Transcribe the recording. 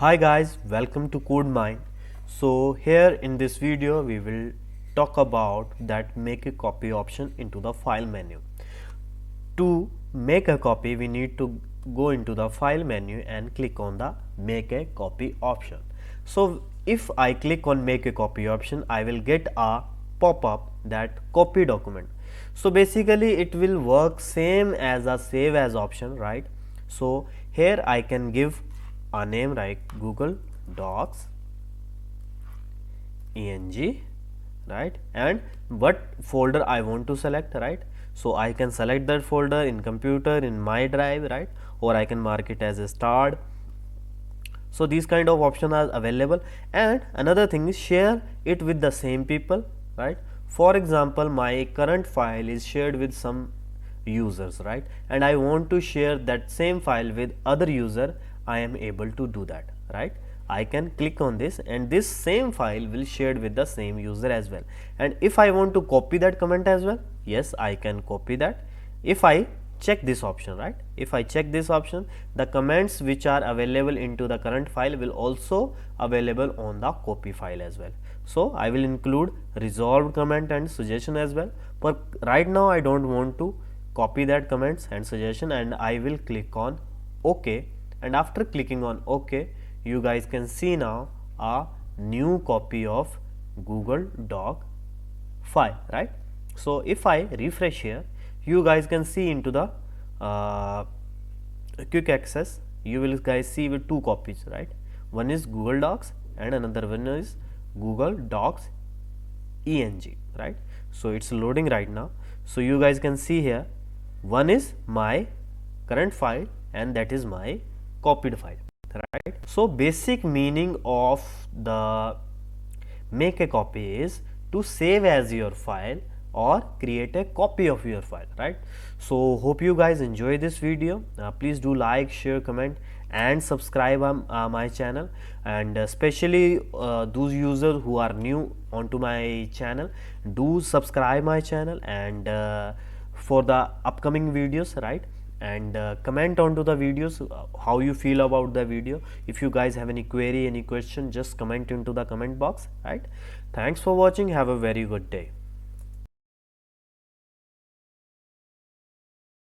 Hi guys, welcome to Kodemine. So here in this video we will talk about that make a copy option into the file menu. To make a copy we need to go into the file menu and click on the make a copy option. So if I click on make a copy option, I will get a pop-up that copy document. So basically it will work same as a save as option, right? So here I can give a name like Google Docs eng, right, and what folder I want to select, right? So I can select that folder in computer, in my drive, right, or I can mark it as a starred. So these kind of options are available. And another thing is share it with the same people, right? For example, my current file is shared with some users, right, and I want to share that same file with other user. I am able to do that, right? I can click on this and this same file will shared with the same user as well. And if I want to copy that comment as well, yes, I can copy that if I check this option, right? If I check this option, the comments which are available into the current file will also available on the copy file as well. So I will include resolved comment and suggestion as well, but right now I don't want to copy that comments and suggestion, and I will click on OK. And after clicking on OK, you guys can see now a new copy of Google Doc file, right? So if I refresh here, you guys can see into the quick access, you will guys see with two copies, right? One is Google Docs and another one is Google Docs eng, right? So it's loading right now. So you guys can see here, one is my current file and that is my copied file, right? So basic meaning of the make a copy is to save as your file or create a copy of your file, right? So hope you guys enjoy this video. Please do like, share, comment and subscribe my channel, and especially those users who are new onto my channel, do subscribe my channel and for the upcoming videos, right? And comment onto the videos how you feel about the video. If you guys have any query, any question, just comment into the comment box, right? Thanks for watching. Have a very good day.